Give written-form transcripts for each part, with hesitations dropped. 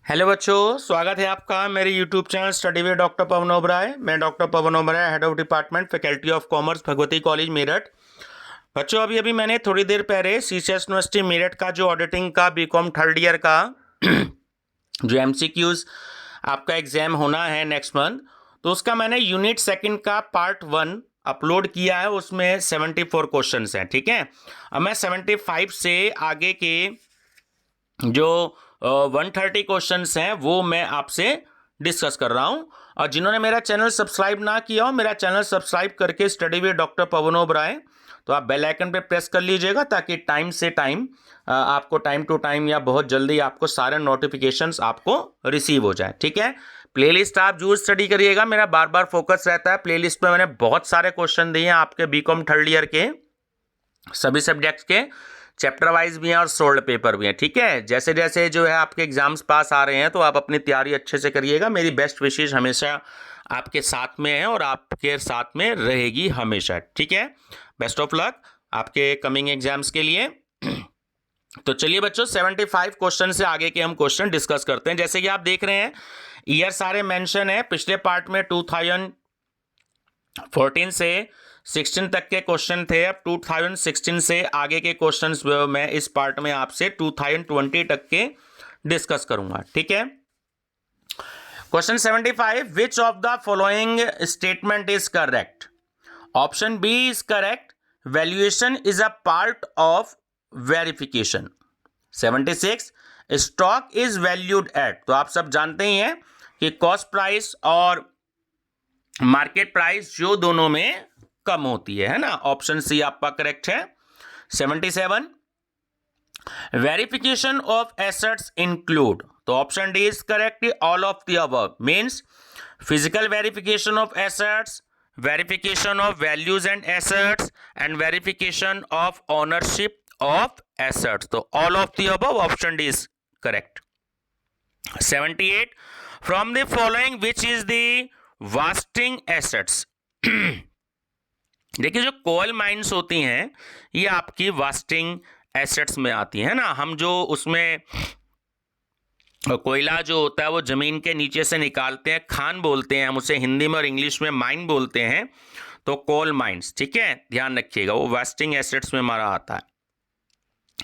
Hello बच्चों, स्वागत है आपका मेरे YouTube channel study with doctor Pawan Oberoi. मैं doctor Pawan Oberoi, head of department faculty of commerce, Bhagwati college Meerut. बच्चों अभी मैंने थोड़ी देर पहले सीसीएस यूनिवर्सिटी मेरठ का जो ऑडिटिंग का बीकॉम थर्ड ईयर का जो एमसीक्यूज आपका एग्जाम होना है नेक्स्ट मंथ, तो उसका मैंने यूनिट सेकंड का पार्ट 1 अपलोड किया है। उसमें 74 क्वेश्चंस हैं। ठीक है, अब मैं 75 से आगे के जो 130 क्वेश्चंस हैं वो मैं आपसे डिस्कस कर रहा हूं। और जिन्होंने मेरा चैनल सब्सक्राइब ना किया हो, मेरा चैनल सब्सक्राइब करके study with doctor Pawan Oberoi, तो आप बेल आइकन पे प्रेस कर लीजिएगा ताकि टाइम से टाइम आपको टाइम टू टाइम या बहुत जल्दी आपको सारे नोटिफिकेशंस आपको रिसीव हो जाए। ठीक है, प्लेलिस्ट आप जरूर स्टडी करिएगा। मेरा बार बार फोकस रहता है प्लेलिस्ट में। मैंने बहुत सारे क्वेश्चन दिए हैं आपके बीकॉम थर्ड ईयर के सभी सब्जेक्ट्स के, चैप्टर वाइज भी हैं और सोल्ड पेपर भी हैं। ठीक है, जैसे जैसे जो है आपके एग्जाम्स पास आ रहे हैं तो आप अपनी तैयारी अच्छे से करिएगा। मेरी बेस्ट विशेष हमेशा आपके साथ में है और आपके साथ में रहेगी हमेशा। ठीक है, बेस्ट ऑफ लक आपके कमिंग एग्जाम्स के लिए। तो चलिए बच्चों, 75 क्वेश्चन से आगे के हम क्वेश्चन डिस्कस करते हैं। जैसे कि आप देख रहे हैं, ईयर सारे मेंशन है। पिछले पार्ट में 2014 से 16 तक के क्वेश्चन थे। अब 2016 से आगे के क्वेश्चंस मैं इस पार्ट में आपसे 2020 तक के डिस्कस करूंगा। ठीक है, question 75, which of the following statement is correct? Option B is correct, valuation is a part of verification. 76, stock is valued at. तो आप सब जानते ही हैं कि कॉस्ट प्राइस और मार्केट प्राइस जो दोनों में कम होती है ना। ऑप्शन सी आपका करेक्ट है। 77, वेरिफिकेशन ऑफ एसेट्स इंक्लूड। तो option D is correct, all of the above means physical verification of assets, verification of values and assets and verification of ownership of assets. तो all of the above, option D is correct. 78, from the following which is the wasting assets. देखिए, जो coal mines होती हैं ये आपकी wasting assets में आती है ना। हम जो उसमें कोयला जो होता है वो जमीन के नीचे से निकालते हैं, खान बोलते हैं हम उसे हिंदी में, और इंग्लिश में माइन बोलते हैं। तो कोल माइंस, ठीक है, ध्यान रखिएगा, वो वास्टिंग एसेट्स में हमारा आता है।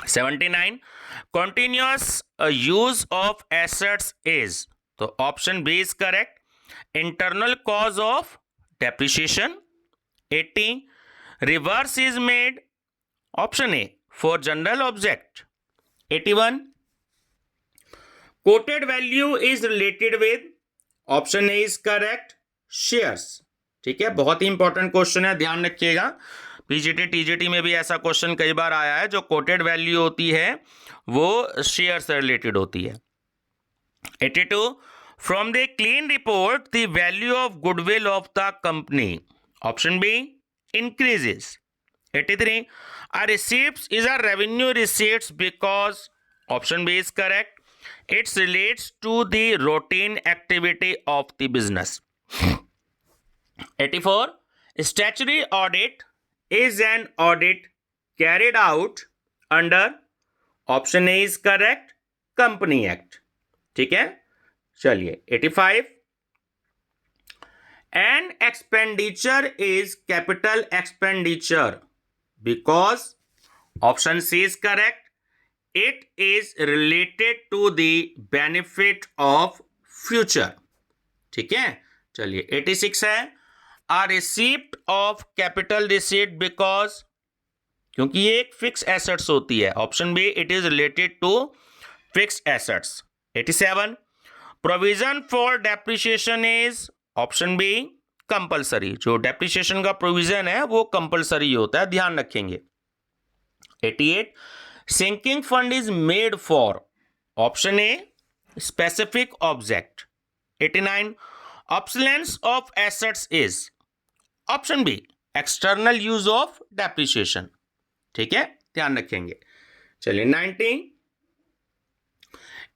79, continuous use of assets is. तो option B is correct, internal cause of depreciation. 80, reverse is made, option A, for general object. 81, quoted value is related with, option A is correct, shares. ठीक है, बहुत ही important question है, ध्यान रखिएगा। PGT TGT में भी ऐसा क्वेश्चन कई बार आया है। जो कोटेड वैल्यू होती है वो शेयर से रिलेटेड होती है। 82, from the clean report the value of goodwill of the company. Option B, increases. 83, a receipts is a revenue receipts because, option B is correct, it relates to the routine activity of the business. 84, statutory audit is an audit carried out under, option A is correct, Company Act. ठीक है, चलिए 85, an expenditure is capital expenditure because, option C is correct, it is related to the benefit of future. ठीक है, चलिए 86 है, a receipt of capital receipt because, क्योंकि ये एक फिक्स एसेट्स होती है। Option B, it is related to fix assets. 87, provision for depreciation is, option B, compulsory. जो डेप्रिसिएशन का प्रोविजन है वो कंपलसरी होता है, ध्यान रखेंगे। 88, sinking fund is made for, option A, specific object. 89, obsolescence of assets is, option B, external use of depreciation. ठीक है, ध्यान रखेंगे। चलिए 90,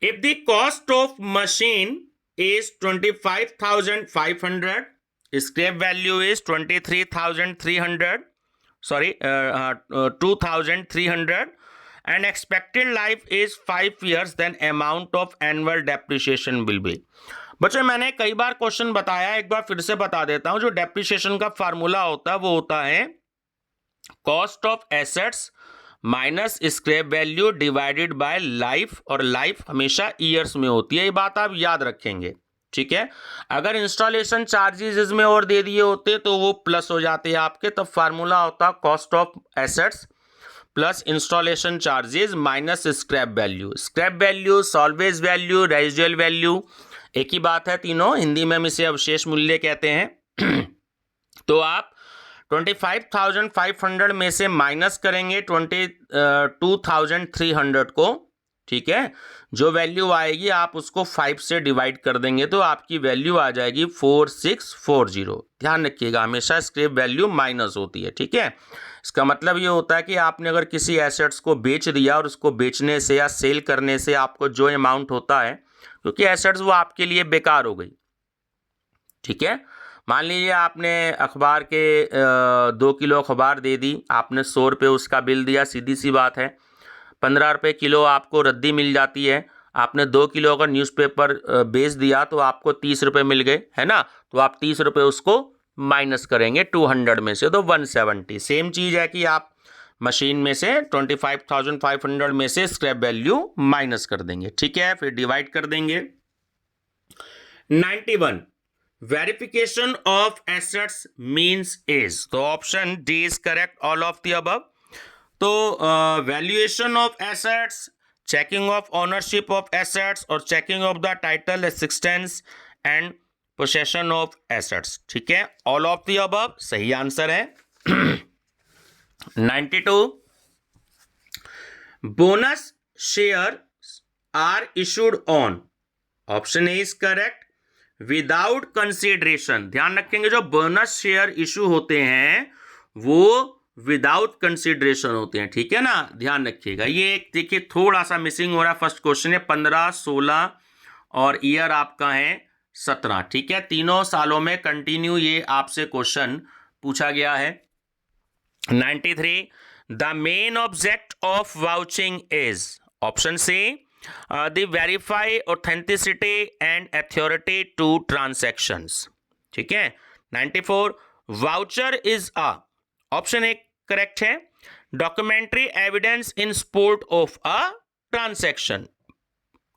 if the cost of machine is 25,500, scrap value is 23,300, 2,300, and expected life is 5 years, then amount of annual depreciation will be। बच्चों मैंने कई बार question बताया, एक बार फिर से बता देता हूं। जो डेप्रिसिएशन का फार्मूला होता है वो होता है cost of assets minus scrap value divided by life, और लाइफ हमेशा ईयर्स में होती है, ये बात आप याद रखेंगे, ठीक है। अगर इंस्टॉलेशन चार्जेस इसमें और दे दिए होते तो वो प्लस हो जाते हैं आपके, तब फार्मूला होता cost of assets plus installation charges minus scrap value. Scrap value, salvage value, residual value एक ही बात है तीनों, हिंदी में हम इसे अवशेष मूल्य कहते हैं। तो आप 25,500 में से माइनस करेंगे 22,300 को, ठीक है। जो वैल्यू आएगी आप उसको 5 से डिवाइड कर देंगे तो आपकी वैल्यू आ जाएगी 4640। ध्यान रखिएगा हमेशा स्क्रैप वैल्यू माइनस होती है, ठीक है। इसका मतलब ये होता है कि आपने अगर किसी एसेट्स को बेच दिया और उसको बेचने से या सेल करने से आपको जो अमाउंट होता है, क्योंकि एसेट्स वो आपके लिए बेकार हो गई, ठीक है। मान लीजिए आपने अखबार के 2 किलो अखबार दे दी, आपने 100 रुपये उसका बिल दिया, सीधी सी बात है। 15 रुपये किलो आपको रद्दी मिल जाती है। आपने 2 किलो अगर न्यूज़पेपर बेच दिया तो आपको 30 रुपये मिल गए, है ना। तो आप 30 रुपये उसको माइनस करेंगे 200 में से, तो 170। सेम चीज़ है कि आप मशीन में से 25,500 में से स्क्रैप वैल्यू माइनस कर देंगे, ठीक है। फिर डिवाइड कर देंगे। 91 verification of assets means is, तो option D is correct, all of the above. तो valuation of assets, checking of ownership of assets और checking of the title existence and possession of assets, ठीक है। All of the above सही answer है। 92 bonus share are issued on, option A is correct, without consideration. ध्यान रखेंगे जो bonus share issue होते हैं वो विदाउट कंसीडरेशन होते हैं, ठीक है ना, ध्यान रखिएगा। ये एक देखिए थोड़ा सा मिसिंग हो रहा है, फर्स्ट क्वेश्चन है 15, 16 और ईयर आपका है 17, ठीक है। तीनों सालों में कंटिन्यू ये आपसे क्वेश्चन पूछा गया है। 93 the main object of vouching is, option C the verify authenticity and authority to transactions, ठीक है। 94 voucher is a, option A correct है, documentary evidence in support of a transaction.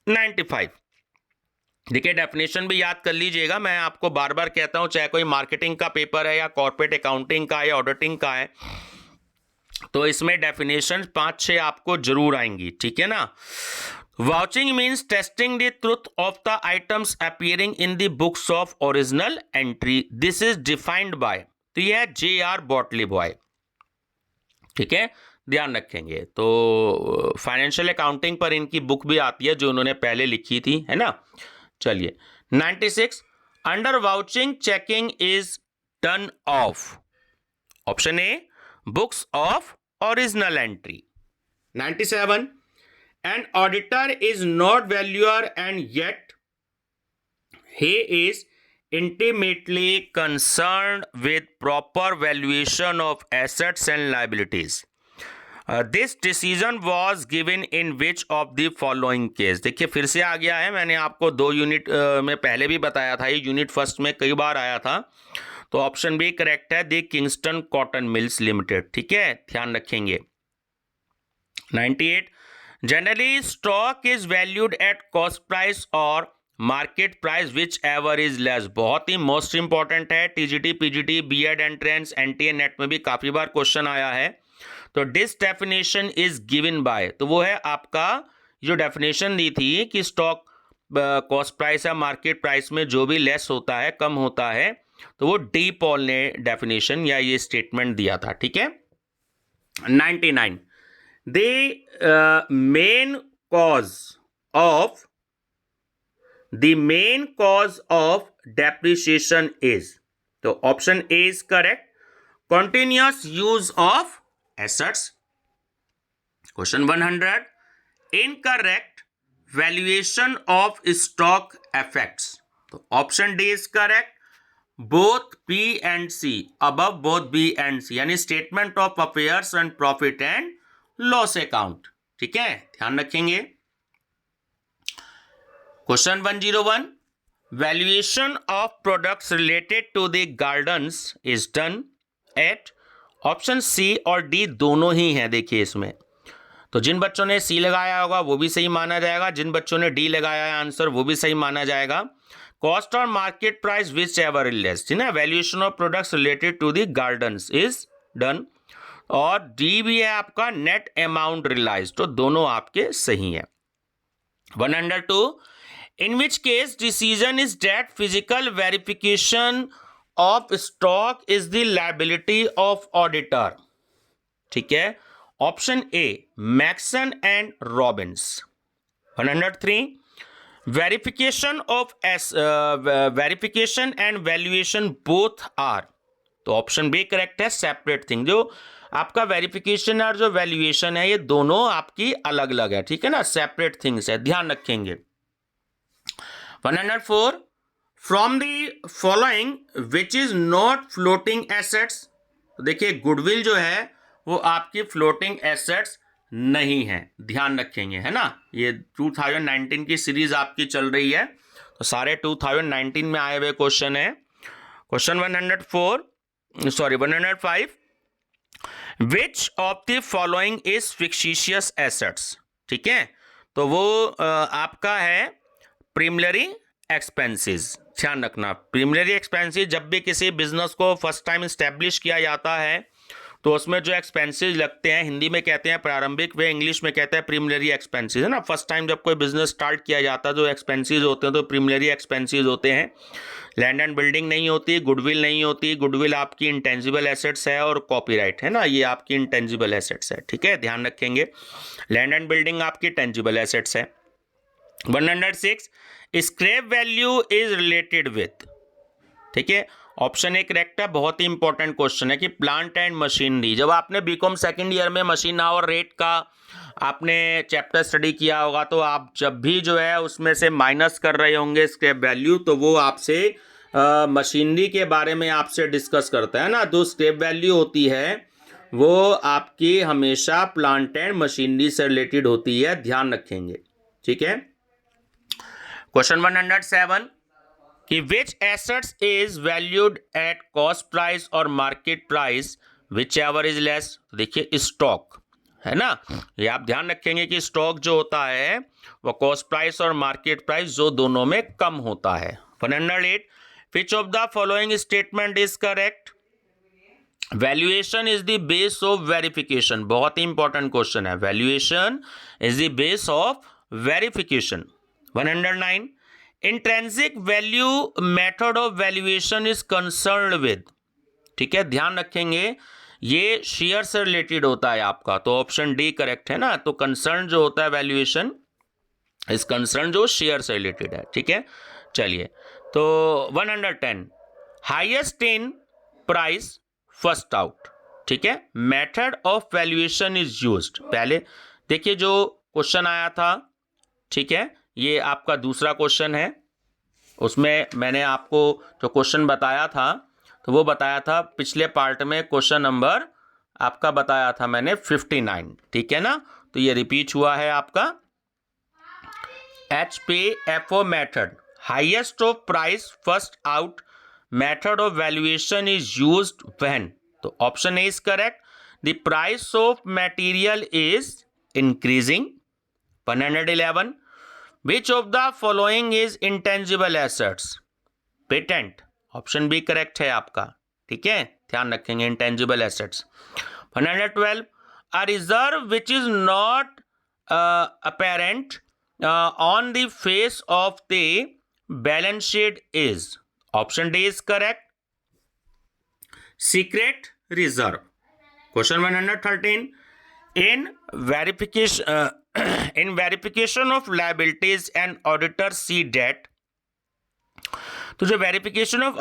95 देखिए डेफिनेशन भी याद कर लीजिएगा, मैं आपको बार बार कहता हूं चाहे कोई मार्केटिंग का पेपर है या कॉर्पोरेट अकाउंटिंग का या ऑडिटिंग का है, तो इसमें डेफिनेशन 5-6 आपको जरूर आएंगी, ठीक है ना। Vouching means testing the truth of the items appearing in the books of original entry. This is defined by, तो यह है J.R. Botley Boy, ठीक है, ध्यान रखेंगे। तो फाइनेंशियल अकाउंटिंग पर इनकी बुक भी आती है जो उन्होंने पहले लिखी थी, है ना। चलिए 96 under vouching checking is done of, option A books of original entry. 97 an auditor is not valuer and yet he is intimately concerned with proper valuation of assets and liabilities. This decision was given in which of the following case, देखिए फिर से आ गया है, मैंने आपको 2 unit में पहले भी बताया था, ये यूनिट फर्स्ट में कई बार आया था। तो ऑप्शन बी करेक्ट है, the Kingston cotton mills limited, ठीक है, ध्यान रखेंगे। 98 Generally, stock is valued at cost price or market price, whichever is less। बहुत ही मोस्ट इंपॉर्टेंट है, TGT, PGT, BEd entrance, NTA NET में भी काफी बार क्वेश्चन आया है। तो this definition is given by, तो वो है आपका जो डेफिनेशन दी थी कि स्टॉक कॉस्ट प्राइस या मार्केट प्राइस में जो भी लेस होता है, कम होता है, तो वो डी पॉल ने डेफिनेशन या ये स्टेटमेंट दिया था, ठीक है। 99 the main cause of depreciation is, तो option A is correct, continuous use of assets। Question 100 incorrect valuation of stock effects, तो option D is correct, both B and C, above both B and C, यानी statement of affairs and profit and loss account, ठीक है, ध्यान रखेंगे। Question 101, valuation of products related to the gardens is done at option C और D दोनों ही हैं। देखिए इसमें तो जिन बच्चों ने सी लगाया होगा वो भी सही माना जाएगा, जिन बच्चों ने डी लगाया है आंसर वो भी सही माना जाएगा। कॉस्ट और market price whichever is less, ठीक है, valuation of products related to the gardens is done, और डी भी है आपका नेट अमाउंट रियलाइज, तो दोनों आपके सही हैं। 102, in which case decision is that physical verification of stock is the liability of auditor, ठीक है, option A Maxon and Robbins. 103, verification of verification and valuation both are, तो ऑप्शन बी करेक्ट है, separate thing. जो आपका verification और जो valuation है ये दोनों आपकी अलग अलग है, ठीक है ना, सेपरेट थिंग्स है, ध्यान रखेंगे। 104, from the following which is not floating assets, देखिए गुडविल जो है वो आपकी फ्लोटिंग एसेट्स नहीं है, ध्यान रखेंगे, है ना। ये 2019 की सीरीज आपकी चल रही है, तो सारे 2019 में आए हुए क्वेश्चन है। Question 105, which of the following is fictitious assets, ठीक है, तो वो आपका है प्रीमिलरी एक्सपेंसेस। ध्यान रखना, प्रीमिलरी एक्सपेंसेस जब भी किसी बिजनेस को फर्स्ट टाइम इस्टेब्लिश किया जाता है तो उसमें जो एक्सपेंसेस लगते हैं, हिंदी में कहते हैं प्रारंभिक, वे इंग्लिश में कहते हैं प्रीमिलरी एक्सपेंसेस, है ना। फर्स्ट टाइम जब कोई बिजनेस स्टार्ट किया जाता है तो एक्सपेंसेस होते हैं तो प्रीमिलरी एक्सपेंसेस होते हैं। लैंड एंड बिल्डिंग नहीं होती, गुडविल नहीं होती, गुडविल आपकी इंटेंजिबल एसेट्स है, और कॉपीराइट है ना, ये आपकी इंटेंजिबल एसेट्स है, ठीक है, ध्यान रखेंगे। लैंड एंड बिल्डिंग आपकी टेंजिबल एसेट्स है। 106, scrap value is related with, ठीक है, ऑप्शन ए करेक्ट है, बहुत ही इंपॉर्टेंट क्वेश्चन है कि प्लांट एंड मशीनरी। जब आपने बीकॉम सेकंड ईयर में मशीन आवर रेट का आपने चैप्टर स्टडी किया होगा तो आप जब भी जो है उसमें से माइनस कर रहे होंगे स्क्रैप वैल्यू, तो वो आपसे मशीनरी के बारे में आपसे डिस्कस करता है ना। जो स्क्रैप वैल्यू होती है वो आपकी हमेशा प्लांट एंड मशीनरी से रिलेटेड होती है, ध्यान रखेंगे, ठीक है। क्वेश्चन 107 कि which assets is valued at cost price और market price whichever is less, देखिए स्टॉक है ना, ये आप ध्यान रखेंगे कि स्टॉक जो होता है वो कॉस्ट प्राइस और मार्केट प्राइस जो दोनों में कम होता है। 108, विच of the following statement is correct, valuation is the base of verification, बहुत ही इंपॉर्टेंट क्वेश्चन है, valuation is the base of verification. 109, intrinsic value method of valuation is concerned with, ठीक है, ध्यान रखेंगे ये शेयर से रिलेटेड होता है आपका, तो ऑप्शन डी करेक्ट है ना। तो कंसर्न जो होता है वैल्यूएशन इस कंसर्न जो शेयर से रिलेटेड है, ठीक है। चलिए तो 110, highest in price first out, ठीक है, method of valuation is used. पहले देखिए जो क्वेश्चन आया था, ठीक है, ये आपका दूसरा क्वेश्चन है, उसमें मैंने आपको जो क्वेश्चन बताया था तो वो बताया था पिछले पार्ट में, क्वेश्चन नंबर आपका बताया था मैंने 59, ठीक है ना। तो ये रिपीट हुआ है आपका HPFO method, highest of price first out method of valuation is used when, तो option A is correct, the price of material is increasing. 111, which of the following is intangible assets, patent, option B correct है आपका, ठीक है, ध्यान रखेंगे intangible assets. 112, a reserve which is not apparent on the face of the balance sheet is, option D is correct, secret reserve. Question 113, in verification of liabilities and auditor see that, तो जो verification of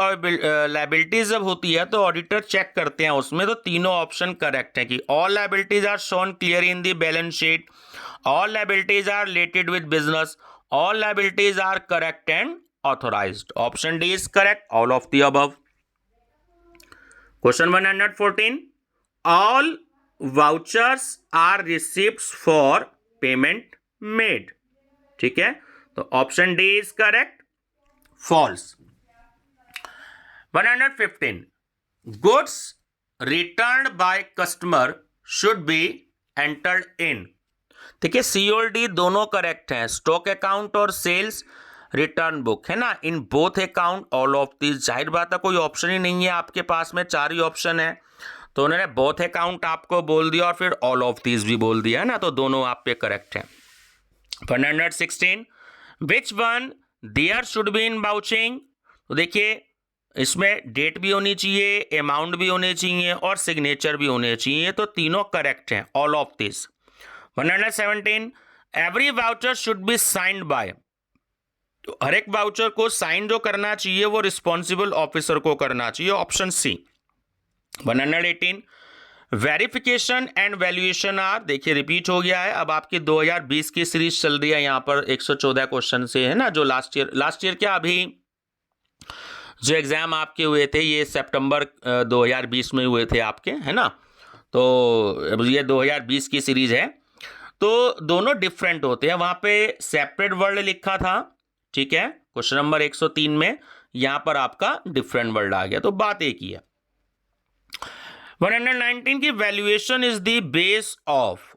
liabilities जब होती है तो auditor check करते हैं उसमें, तो तीनों ऑप्शन करेक्ट है कि all liabilities are shown clear in the balance sheet, all liabilities are related with business, all liabilities are correct and authorised, option D is correct, all of the above. Question 114, all vouchers are receipts for payment made. ठीक है, तो option D is correct, false. 115 goods return by customer should be entered in. ठीक है, C और D दोनों correct हैं, stock account और sales return book, है ना, in both account all of this. जाहिर बात है कोई ऑप्शन ही नहीं है आपके पास में, 4 ही ऑप्शन है, तो उन्होंने बोथ अकाउंट आपको बोल दिया और फिर ऑल ऑफ दिस भी बोल दिया, है ना, तो दोनों आप पे करेक्ट है। 116 which one there should be in vouching. तो देखिए इसमें डेट भी होनी चाहिए, अमाउंट भी होने चाहिए और सिग्नेचर भी होने चाहिए, तो तीनों करेक्ट हैं, all of this. 117 every voucher should be signed by. तो हर एक वाउचर को साइन जो करना चाहिए वो रिस्पॉन्सिबल ऑफिसर को करना चाहिए, option C. 118 verification and valuation are, देखिए रिपीट हो गया है, अब आपकी 2020 की सीरीज चल रही है, यहाँ पर 114 क्वेश्चन से, है ना, जो लास्ट ईयर क्या अभी जो एग्जाम आपके हुए थे ये सितंबर 2020 में हुए थे आपके, है ना, तो ये 2020 की सीरीज है, तो दोनों डिफरेंट होते हैं। वहां पे सेपरेट वर्ड लिखा था, ठीक है, क्वेश्चन नंबर 103 में, यहां पर आपका डिफरेंट वर्ड आ गया, तो बात एक ही है। 119 की valuation is the base of,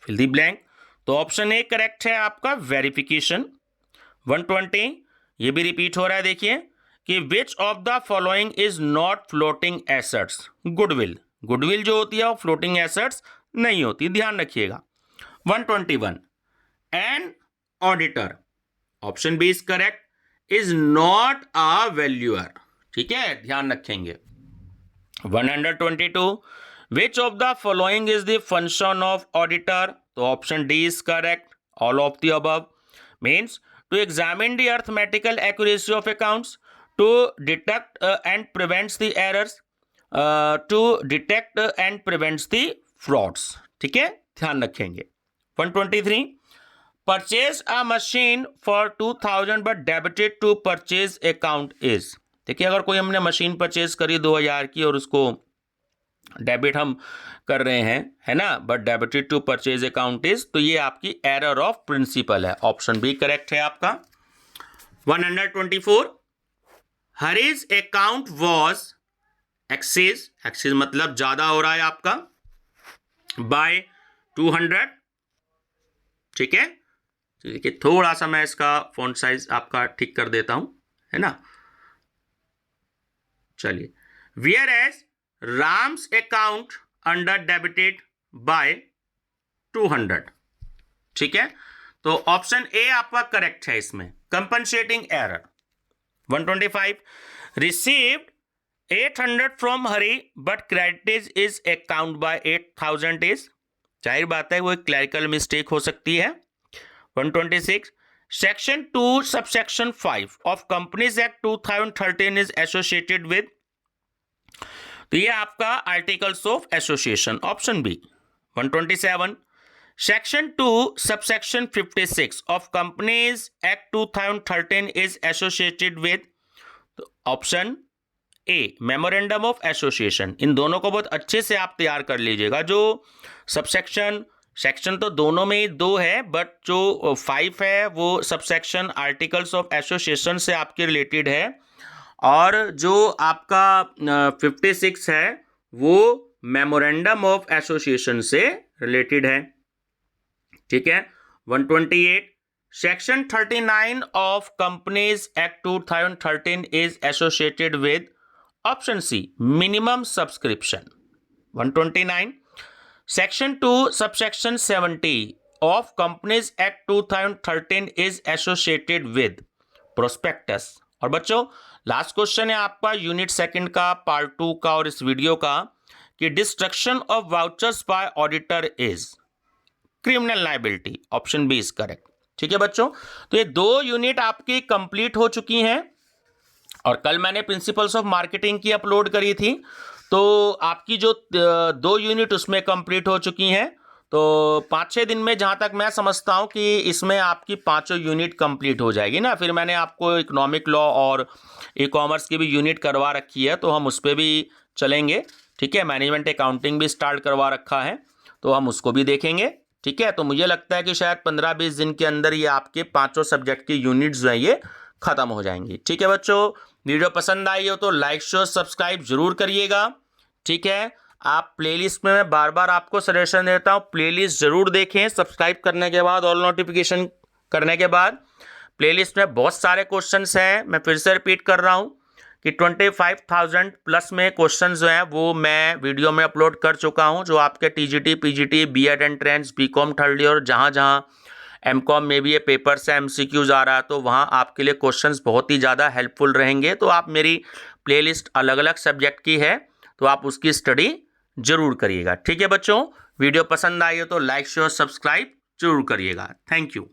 fill the blank, तो ऑप्शन ए करेक्ट है आपका, वेरिफिकेशन। 120 ये भी रिपीट हो रहा है, देखिए कि विच of the following is not floating assets. Goodwill, goodwill जो होती है वो फ्लोटिंग एसेट्स नहीं होती, ध्यान रखिएगा। 121 an auditor, option B is correct, is not a valuer, ठीक है, ध्यान रखेंगे। 122 which of the following is the function of auditor, तो option D is correct, all of the above. Means to examine the arithmetical accuracy of accounts, to detect and prevents the errors, to detect and prevents the frauds, ठीक है, ध्यान रखेंगे। 123 purchase a machine for 2000 but debited to purchase account is, देखिए अगर कोई हमने machine purchase करी 2000 की और उसको डेबिट हम कर रहे हैं, है ना, but debited to purchase account is, तो ये आपकी एरर ऑफ प्रिंसिपल है, ऑप्शन बी करेक्ट है आपका। 124 हरीज अकाउंट वॉज एक्सेस, एक्सेस मतलब ज्यादा हो रहा है आपका, बाय 200, ठीक है, देखिए थोड़ा सा मैं इसका फॉन्ट साइज आपका ठीक कर देता हूं, है ना, चलिए। Whereas Ram's account under debited by 200, ठीक है, तो ऑप्शन ए आपका करेक्ट है इसमें, compensating error. 125 received 800 from Hari but credited is account by 8000 is, जाहिर बात है वो एक क्लरिकल मिस्टेक हो सकती है। 126 section 2 subsection 5 of companies act 2013 is associated with, तो ये आपका articles of association, option B. 127 section 2 subsection 56 of companies act 2013 is associated with, option A memorandum of association. इन दोनों को बहुत अच्छे से आप तैयार कर लीजिएगा, जो सबसेक्शन, सेक्शन तो दोनों में ही 2 है, बट जो 5 है वो सबसेक्शन आर्टिकल्स ऑफ एसोसिएशन से आपके रिलेटेड है, और जो आपका 56 है वो मेमोरेंडम ऑफ एसोसिएशन से रिलेटेड है, ठीक है। 128 section 39 of companies act 2013 is associated with, option C minimum subscription. 129 section 2 subsection 70 of companies act 2013 is associated with prospectus. और बच्चों लास्ट क्वेश्चन है आपका यूनिट 2 का, पार्ट 2 का और इस वीडियो का, कि destruction of vouchers by auditor is criminal liability, option B is correct, ठीक है बच्चों। तो ये 2 यूनिट आपकी कंप्लीट हो चुकी हैं, और कल मैंने प्रिंसिपल्स ऑफ मार्केटिंग की अपलोड करी थी, तो आपकी जो 2 यूनिट उसमें कंप्लीट हो चुकी हैं, तो 5-6 दिन में जहां तक मैं समझता हूं कि इसमें आपकी 5 यूनिट कंप्लीट हो जाएगी ना। फिर मैंने आपको इकोनॉमिक लॉ और ई कॉमर्स की भी यूनिट करवा रखी है, तो हम उस पर भी चलेंगे, ठीक है। मैनेजमेंट अकाउंटिंग भी स्टार्ट करवा रखा है, तो हम उसको भी देखेंगे, ठीक है, तो मुझे लगता है कि शायद 15-20 दिन के अंदर ये आपके पांचों सब्जेक्ट की यूनिट्स जो हैं ये खत्म हो जाएंगी। ठीक है बच्चों, वीडियो पसंद आई हो तो लाइक शेयर सब्सक्राइब जरूर करिएगा। ठीक है, आप प्लेलिस्ट में मैं बार बार आपको सजेशन देता हूँ, प्लेलिस्ट जरूर देखें सब्सक्राइब करने के बाद, ऑल नोटिफिकेशन करने के बाद। प्लेलिस्ट में बहुत सारे क्वेश्चंस हैं, मैं फिर से रिपीट कर रहा हूँ कि 25,000 प्लस में क्वेश्चंस जो हैं वो मैं वीडियो में अपलोड कर चुका हूं, जो आपके TGT, PGT, BEd entrance, BCom third year, जहां जहां एमकॉम में भी ये पेपर से एमसीक्यूज आ रहा है, तो वहां आपके लिए क्वेश्चंस बहुत ही ज़्यादा हेल्पफुल रहेंगे। तो आप मेरी प्लेलिस्ट अलग अलग सब्जेक्ट की है, तो आप उसकी स्टडी जरूर करिएगा। ठीक है बच्चों, वीडियो पसंद आई हो तो लाइक शेयर सब्सक्राइब जरूर करिएगा। Thank you.